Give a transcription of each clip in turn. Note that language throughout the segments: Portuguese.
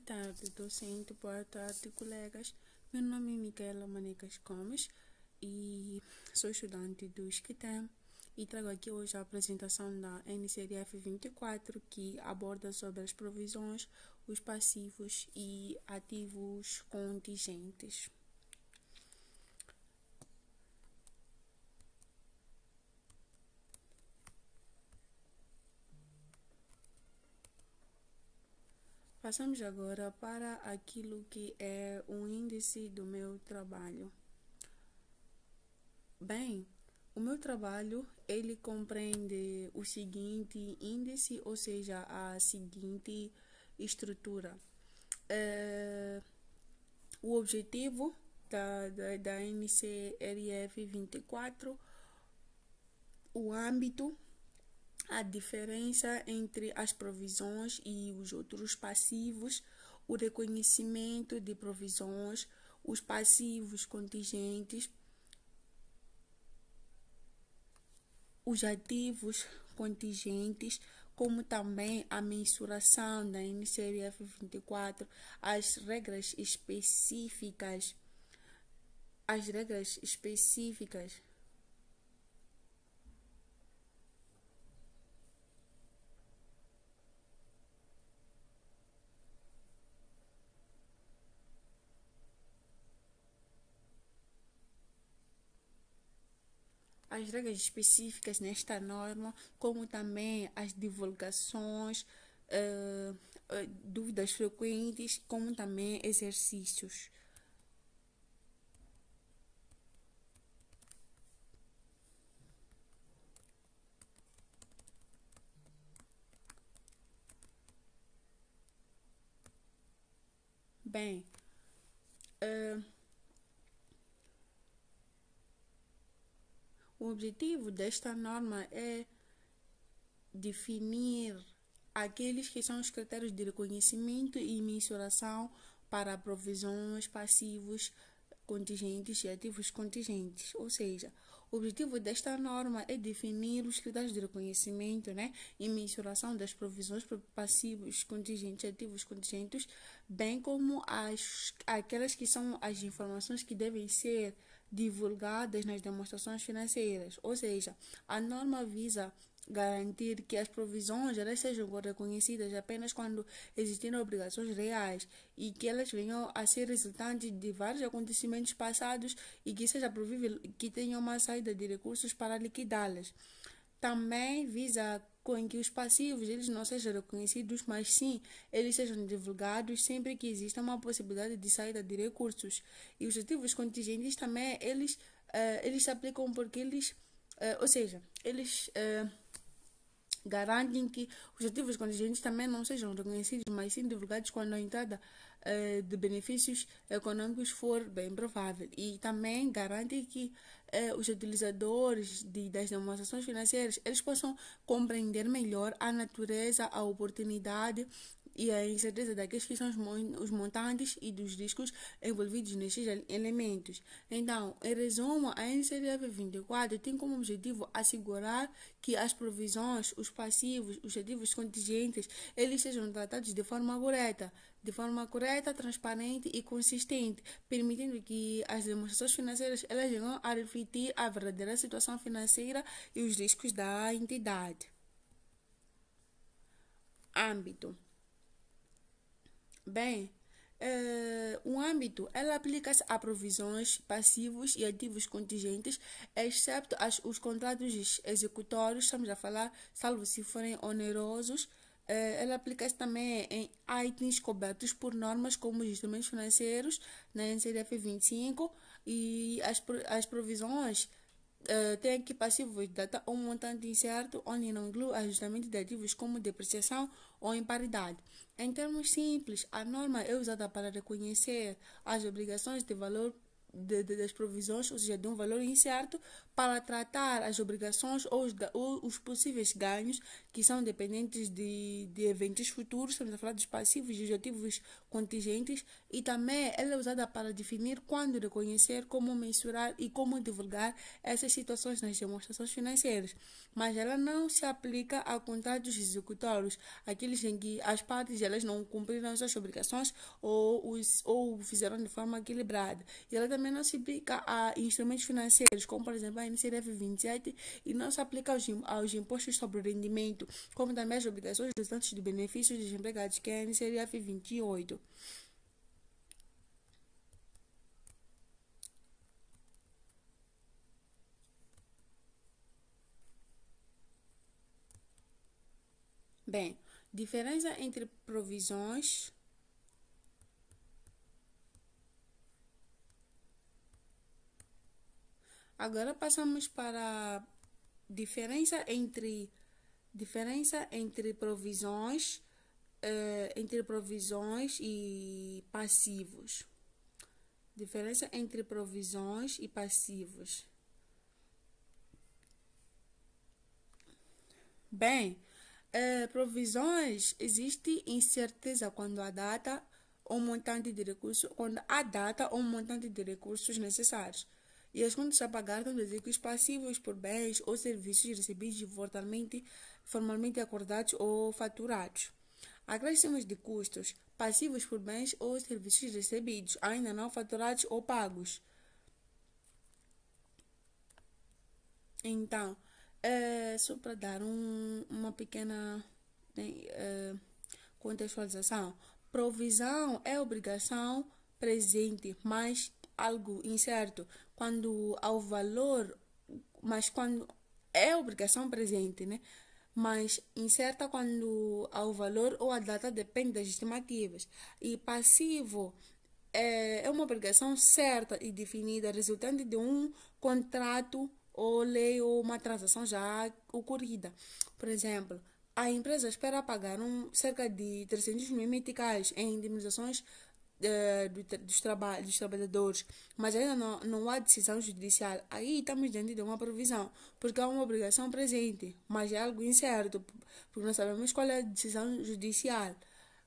tarde, docente. Boa tarde, colegas. Meu nome é Micaela Manecas Gomes e sou estudante do SCTEM e trago aqui hoje a apresentação da NCRF 24, que aborda sobre as provisões, os passivos e ativos contingentes. Passamos agora para aquilo que é o índice do meu trabalho. Bem, o meu trabalho, ele compreende o seguinte índice, ou seja, a seguinte estrutura. O objetivo da NCRF 24, o âmbito, a diferença entre as provisões e os outros passivos, o reconhecimento de provisões, os passivos contingentes, os ativos contingentes, como também a mensuração da NCRF 24, as regras específicas, nesta norma, como também as divulgações, dúvidas frequentes, como também exercícios. Bem, o objetivo desta norma é definir aqueles que são os critérios de reconhecimento e mensuração para provisões, passivos contingentes e ativos contingentes. Ou seja, o objetivo desta norma é definir os critérios de reconhecimento, e mensuração das provisões, passivos contingentes e ativos contingentes, bem como aquelas que são as informações que devem ser divulgadas nas demonstrações financeiras. Ou seja, a norma visa garantir que as provisões elas sejam reconhecidas apenas quando existirem obrigações reais e que elas venham a ser resultantes de vários acontecimentos passados e que seja provível que tenham uma saída de recursos para liquidá-las. Também visa com que os passivos eles não sejam reconhecidos, mas sim eles sejam divulgados sempre que exista uma possibilidade de saída de recursos. E os ativos contingentes também eles se aplicam porque eles garantem que os ativos contingentes também não sejam reconhecidos, mas sim divulgados quando a entrada de benefícios econômicos for bem provável. E também garantem que os utilizadores das demonstrações financeiras eles possam compreender melhor a natureza, a oportunidade e a incerteza daqueles que são os montantes e dos riscos envolvidos nestes elementos. Então, em resumo, a NCRF 24 tem como objetivo assegurar que as provisões, os passivos, os ativos contingentes, eles sejam tratados de forma correta, transparente e consistente, permitindo que as demonstrações financeiras elas venham a refletir a verdadeira situação financeira e os riscos da entidade. Âmbito. Bem, o âmbito ela aplica-se a provisões, passivos e ativos contingentes, excepto os contratos executórios, estamos a falar, salvo se forem onerosos. Ela aplica-se também em itens cobertos por normas como os instrumentos financeiros, na NCRF 25, e as provisões tem aqui passivos de data ou montante incerto, onde não inclui ajustamento de ativos como depreciação ou imparidade. Em termos simples, a norma é usada para reconhecer as obrigações de valor das provisões, ou seja, de um valor incerto, para tratar as obrigações ou os possíveis ganhos que são dependentes de eventos futuros. Estamos a falar dos passivos e os ativos contingentes, e também ela é usada para definir quando reconhecer, como mensurar e como divulgar essas situações nas demonstrações financeiras. Mas ela não se aplica a contratos executórios, aqueles em que as partes elas não cumpriram suas obrigações ou fizeram de forma equilibrada. E ela também não se aplica a instrumentos financeiros, como por exemplo a NCRF 27, e não se aplica aos impostos sobre o rendimento, como também as obrigações resultantes de benefícios dos empregados, que é a NCRF 28. Bem, diferença entre provisões. Agora passamos para a diferença entre provisões e passivos. Diferença entre provisões e passivos. Bem, provisões, existe incerteza quando há data ou montante de recursos necessários. E as contas a pagar são os passivos por bens ou serviços recebidos formalmente acordados ou faturados. Acréscimos de custos, passivos por bens ou serviços recebidos, ainda não faturados ou pagos. Então, só para dar uma pequena contextualização, provisão é obrigação presente, mas algo incerto, quando ao valor, mas quando é obrigação presente, né? Mas incerta quando ao valor ou a data depende das estimativas. E passivo é uma obrigação certa e definida, resultante de um contrato ou lei ou uma transação já ocorrida. Por exemplo, a empresa espera pagar cerca de 300 mil meticais em indemnizações dos trabalhadores, mas ainda não há decisão judicial. Aí estamos diante de uma provisão, porque há uma obrigação presente, mas é algo incerto, porque não sabemos qual é a decisão judicial.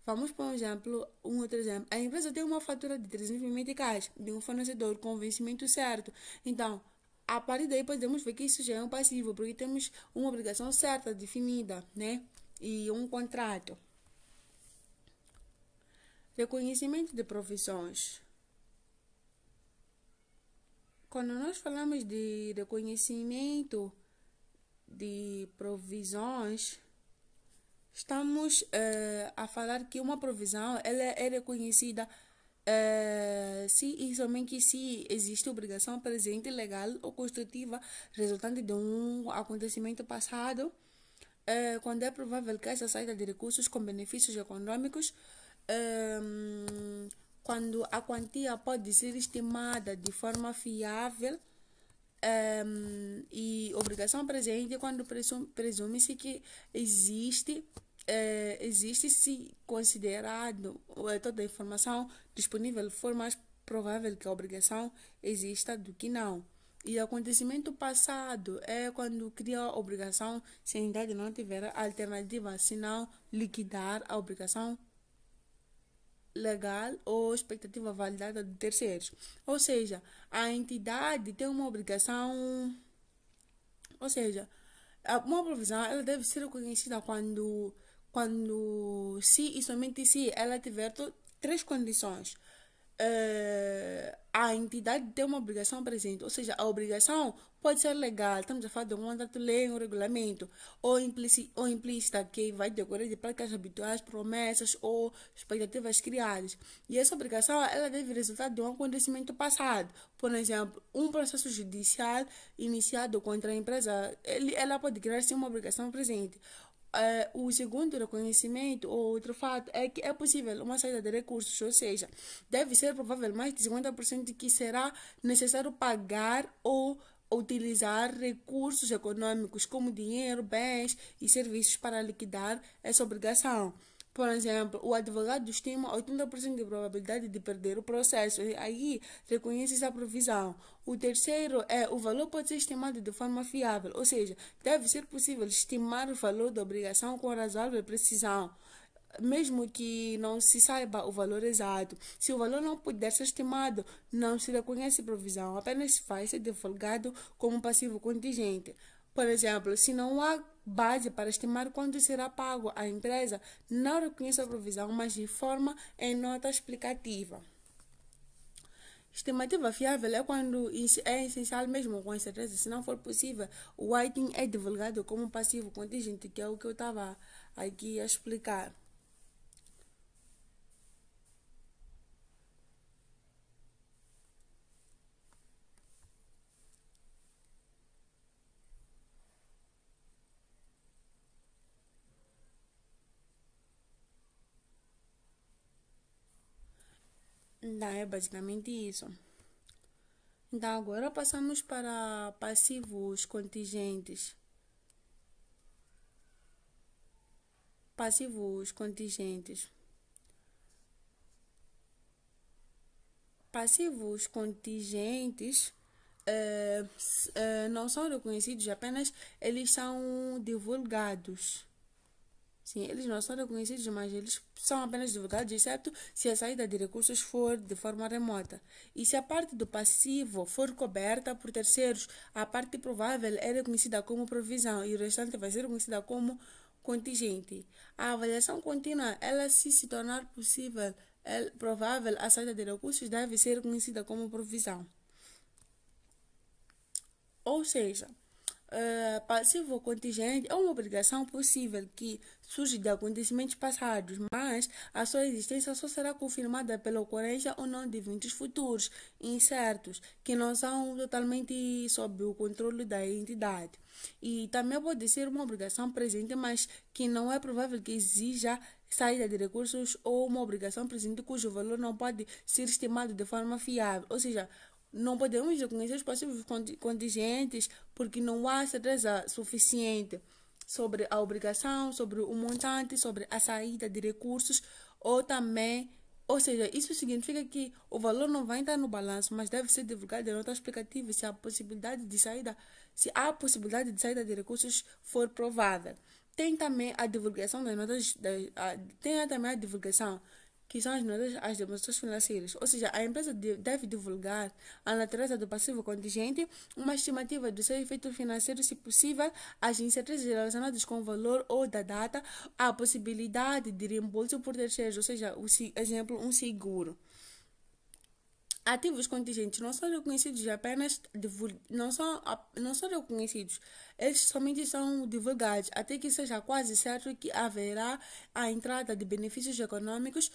Vamos, por exemplo, um outro exemplo. A empresa tem uma fatura de 300 mil meticais de um fornecedor com vencimento certo. Então, a partir daí podemos ver que isso já é um passivo, porque temos uma obrigação certa, definida, né? E um contrato. Reconhecimento de profissões. Quando nós falamos de reconhecimento de provisões, estamos a falar que uma provisão ela é reconhecida se e somente se existe obrigação presente, legal ou construtiva, resultante de um acontecimento passado, quando é provável que essa saída de recursos com benefícios econômicos, quando a quantia pode ser estimada de forma fiável, e obrigação presente quando presume-se que existe se considerado toda a informação disponível for mais provável que a obrigação exista do que não. E o acontecimento passado é quando cria a obrigação se a entidade não tiver alternativa senão liquidar a obrigação legal ou expectativa validada de terceiros. Ou seja, a entidade tem uma obrigação, ou seja, uma provisão ela deve ser reconhecida quando se e somente se ela tiver três condições. A entidade tem uma obrigação presente, ou seja, a obrigação pode ser legal, estamos a falar de um contrato, lei, um regulamento, ou implícita, que vai decorrer de práticas habituais, promessas ou expectativas criadas. E essa obrigação ela deve resultar de um acontecimento passado. Por exemplo, um processo judicial iniciado contra a empresa, ela pode criar-se uma obrigação presente. O segundo reconhecimento, ou outro fato, é que é possível uma saída de recursos, ou seja, deve ser provável mais de 50% de que será necessário pagar ou utilizar recursos econômicos como dinheiro, bens e serviços para liquidar essa obrigação. Por exemplo, o advogado estima 80% de probabilidade de perder o processo. E aí, reconhece essa provisão. O terceiro é o valor pode ser estimado de forma fiável, ou seja, deve ser possível estimar o valor da obrigação com razoável precisão, mesmo que não se saiba o valor exato. Se o valor não puder ser estimado, não se reconhece provisão, apenas vai ser divulgado como passivo contingente. Por exemplo, se não há base para estimar quanto será pago à empresa, não reconhece a provisão, mas informa em nota explicativa. Estimativa fiável é quando é essencial mesmo com certeza. Se não for possível, o writing é divulgado como passivo contingente, que é o que eu estava aqui a explicar. Não, é basicamente isso. Então, agora passamos para passivos contingentes. Passivos contingentes. Passivos contingentes não são reconhecidos, apenas eles são divulgados. Sim, eles não são reconhecidos, mas eles são apenas divulgados, exceto se a saída de recursos for de forma remota. E se a parte do passivo for coberta por terceiros, a parte provável é reconhecida como provisão e o restante vai ser reconhecida como contingente. A avaliação contínua, ela se tornar possível, é provável, a saída de recursos deve ser reconhecida como provisão. Ou seja, passivo contingente é uma obrigação possível que surge de acontecimentos passados, mas a sua existência só será confirmada pela ocorrência ou não de eventos futuros incertos, que não são totalmente sob o controle da entidade. E também pode ser uma obrigação presente, mas que não é provável que exija saída de recursos, ou uma obrigação presente cujo valor não pode ser estimado de forma fiável. Ou seja, não podemos reconhecer os passivos contingentes porque não há certeza suficiente sobre a obrigação, sobre o montante, sobre a saída de recursos, ou também, ou seja, isso significa que o valor não vai entrar no balanço, mas deve ser divulgado em nota explicativa se a possibilidade de saída, se a possibilidade de saída de recursos for provada. Tem também a divulgação das notas, tem também a divulgação que são as demonstrações financeiras. Ou seja, a empresa deve divulgar a natureza do passivo contingente, uma estimativa do seu efeito financeiro, se possível, as incertezas relacionadas com o valor ou da data, a possibilidade de reembolso por terceiros, ou seja, exemplo, um seguro. Ativos contingentes não são reconhecidos apenas não são reconhecidos, eles somente são divulgados até que seja quase certo que haverá a entrada de benefícios econômicos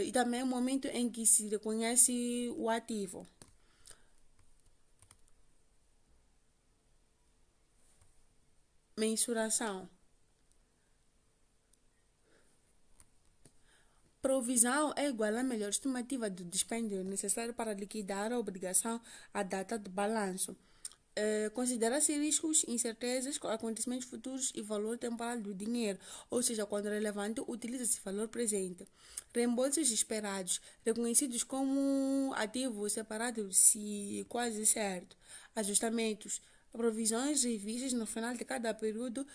e também o momento em que se reconhece o ativo. Mensuração. Provisão é igual à melhor estimativa do dispêndio necessário para liquidar a obrigação à data do balanço. Considera-se riscos, incertezas, acontecimentos futuros e valor temporal do dinheiro, ou seja, quando relevante, utiliza-se valor presente. Reembolsos esperados, reconhecidos como ativo separado se quase certo. Ajustamentos, provisões revistas no final de cada período,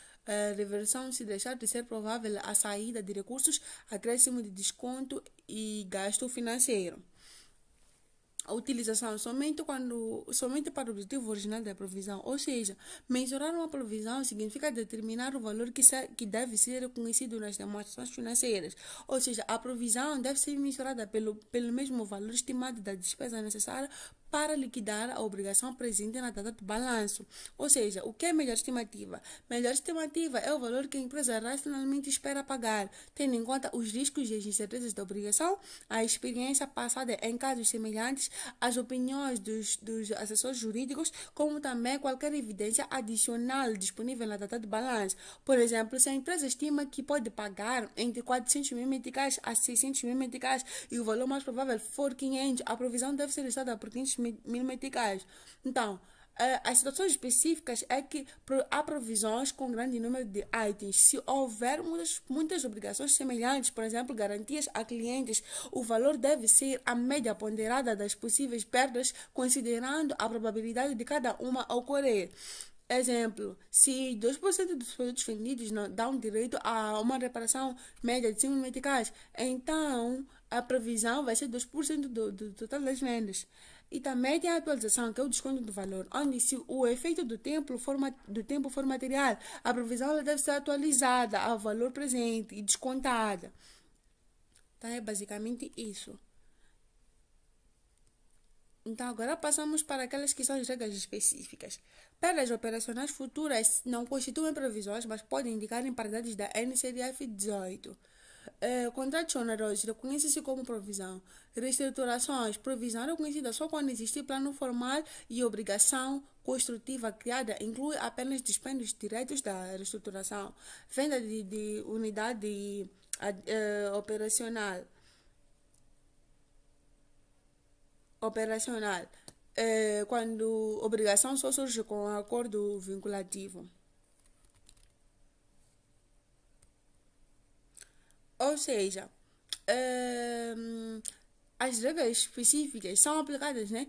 reversão se deixar de ser provável a saída de recursos, acréscimo de desconto e gasto financeiro. A utilização somente para o objetivo original da provisão, ou seja, mensurar uma provisão significa determinar o valor que deve ser reconhecido nas demonstrações financeiras, ou seja, a provisão deve ser mensurada pelo mesmo valor estimado da despesa necessária para liquidar a obrigação presente na data do balanço. Ou seja, o que é melhor estimativa? Melhor estimativa é o valor que a empresa racionalmente espera pagar, tendo em conta os riscos e as incertezas da obrigação, a experiência passada em casos semelhantes, as opiniões dos assessores jurídicos, como também qualquer evidência adicional disponível na data do balanço. Por exemplo, se a empresa estima que pode pagar entre 400 mil meticais a 600 mil meticais e o valor mais provável for 500, a provisão deve ser listada por 500 mil meticais. Então, As situações específicas é que há provisões com grande número de itens. Se houver muitas obrigações semelhantes, por exemplo, garantias a clientes, o valor deve ser a média ponderada das possíveis perdas, considerando a probabilidade de cada uma ocorrer. Exemplo, se 2% dos produtos vendidos não dão direito a uma reparação média de 5 mil meticais, então a previsão vai ser 2% do total das vendas. E também tem a atualização, que é o desconto do valor, onde se o efeito do tempo for material, a previsão ela deve ser atualizada ao valor presente e descontada. Então é basicamente isso. Então, agora passamos para aquelas que são as regras específicas. Perdas operacionais futuras não constituem previsões, mas podem indicar imparidades da NCDF 18. Contratos onerosos reconhece-se como provisão. Reestruturações, provisão reconhecida só quando existe plano formal e obrigação construtiva criada, inclui apenas dispêndios diretos da reestruturação. Venda de unidade operacional. Quando obrigação só surge com acordo vinculativo. Ou seja, as regras específicas são aplicadas, né,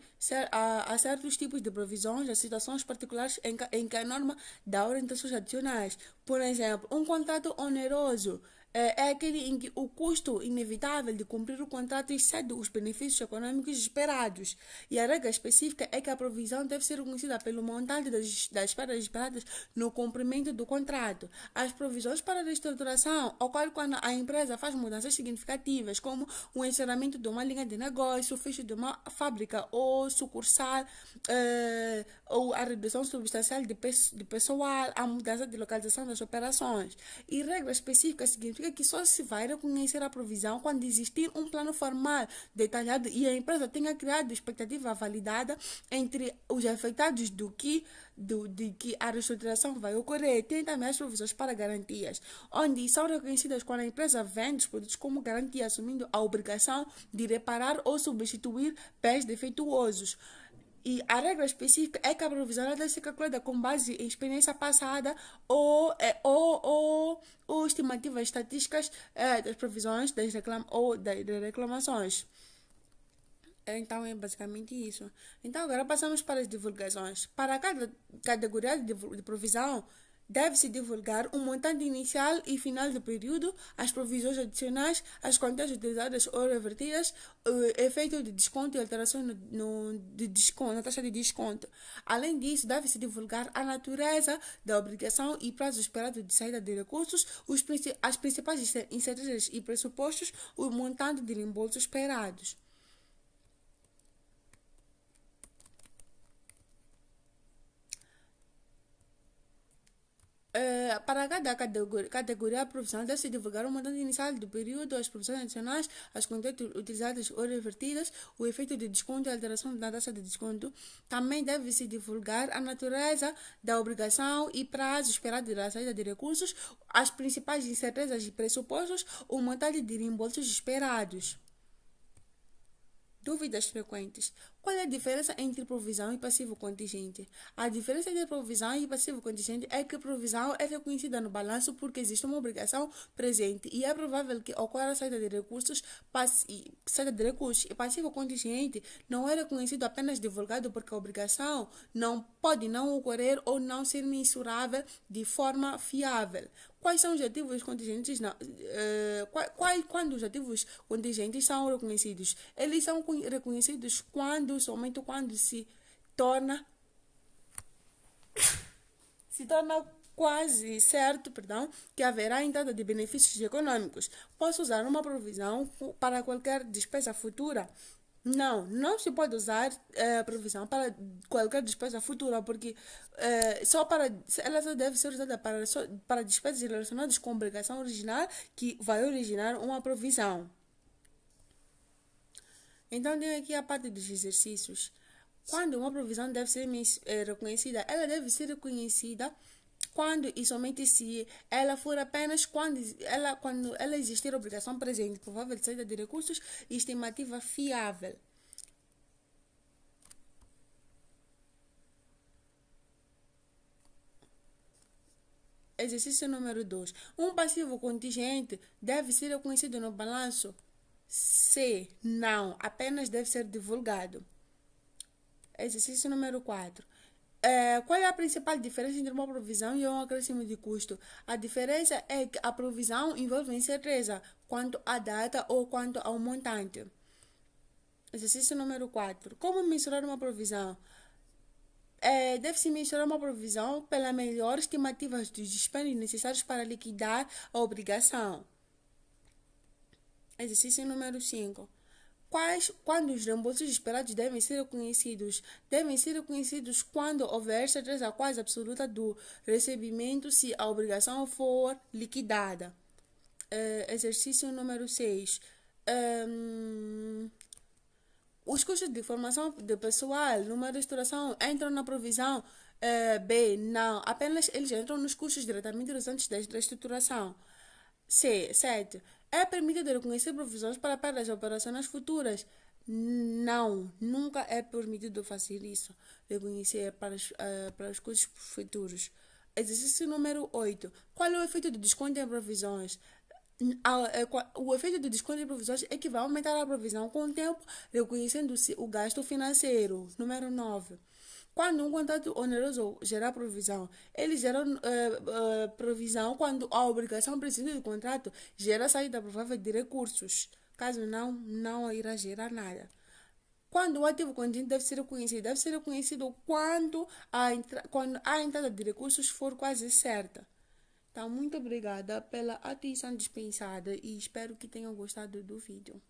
a certos tipos de provisões, a situações particulares em que a norma dá orientações adicionais. Por exemplo, um contrato oneroso é aquele em que o custo inevitável de cumprir o contrato excede os benefícios econômicos esperados. E a regra específica é que a provisão deve ser reconhecida pelo montante das perdas esperadas no cumprimento do contrato. As provisões para reestruturação ocorrem quando a empresa faz mudanças significativas, como o encerramento de uma linha de negócio, o fecho de uma fábrica ou sucursal, ou a redução substancial de pessoal, a mudança de localização das operações. E regra específica significa que só se vai reconhecer a provisão quando existir um plano formal detalhado e a empresa tenha criado expectativa validada entre os afetados de que a reestruturação vai ocorrer. Tem também as provisões para garantias, onde são reconhecidas quando a empresa vende os produtos como garantia, assumindo a obrigação de reparar ou substituir bens defeituosos. E a regra específica é que a provisão deve ser calculada com base em experiência passada ou estimativas estatísticas das provisões ou das reclamações. Então é basicamente isso. Então agora passamos para as divulgações. Para cada categoria de provisão, deve-se divulgar o montante inicial e final do período, as provisões adicionais, as quantias utilizadas ou revertidas, o efeito de desconto e alteração na taxa de desconto. Além disso, deve-se divulgar a natureza da obrigação e prazo esperado de saída de recursos, as principais incertezas e pressupostos, o montante de reembolsos esperados. Para cada categoria profissional deve-se divulgar o montante inicial do período, as provisões adicionais, as quantias utilizadas ou revertidas, o efeito de desconto e alteração da taxa de desconto. Também deve-se divulgar a natureza da obrigação e prazo esperado da saída de recursos, as principais incertezas e pressupostos, o montante de reembolsos esperados. Dúvidas frequentes. Qual é a diferença entre provisão e passivo contingente? A diferença entre provisão e passivo contingente é que a provisão é reconhecida no balanço porque existe uma obrigação presente e é provável que ocorra a saída de recursos e passivo contingente não é reconhecido, apenas divulgado porque a obrigação não pode não ocorrer ou não ser mensurável de forma fiável. Quais são os ativos contingentes? Quando os ativos contingentes são reconhecidos? Eles são reconhecidos somente quando se torna quase certo, que haverá entrada de benefícios econômicos. Posso usar uma provisão para qualquer despesa futura? Não se pode usar provisão para qualquer despesa futura, porque ela só deve ser usada para despesas relacionadas com a obrigação original que vai originar uma provisão. Então, tem aqui a parte dos exercícios. Quando uma provisão deve ser reconhecida, ela deve ser reconhecida quando e somente se ela for apenas quando ela existir obrigação presente, provável de saída de recursos e estimativa fiável. Exercício número 2. Um passivo contingente deve ser reconhecido no balanço? Se não, apenas deve ser divulgado. Exercício número 4. Qual é a principal diferença entre uma provisão e um acréscimo de custo? A diferença é que a provisão envolve incerteza quanto à data ou quanto ao montante. Exercício número 4. Como mensurar uma provisão? Deve-se mensurar uma provisão pela melhor estimativa dos dispêndios necessários para liquidar a obrigação. Exercício número 5. Quando os reembolsos esperados devem ser reconhecidos? Devem ser reconhecidos quando houver certeza quase absoluta do recebimento se a obrigação for liquidada. Exercício número 6. Os custos de formação de pessoal numa restauração entram na provisão? B. Não. Apenas eles entram nos custos diretamente resultantes da reestruturação. C. 7. É permitido reconhecer provisões para perdas operacionais futuras? Não. Nunca é permitido fazer isso. Reconhecer para os custos futuros. Exercício número 8. Qual é o efeito do desconto em provisões? O efeito do desconto em provisões é que vai aumentar a provisão com o tempo, reconhecendo-se o gasto financeiro. Número 9. Quando um contrato oneroso gerar provisão, ele gera provisão quando a obrigação precedente do contrato gera saída provável de recursos. Caso não, não irá gerar nada. Quando o ativo contingente deve ser reconhecido? Deve ser reconhecido quando a entrada de recursos for quase certa. Então, muito obrigada pela atenção dispensada e espero que tenham gostado do vídeo.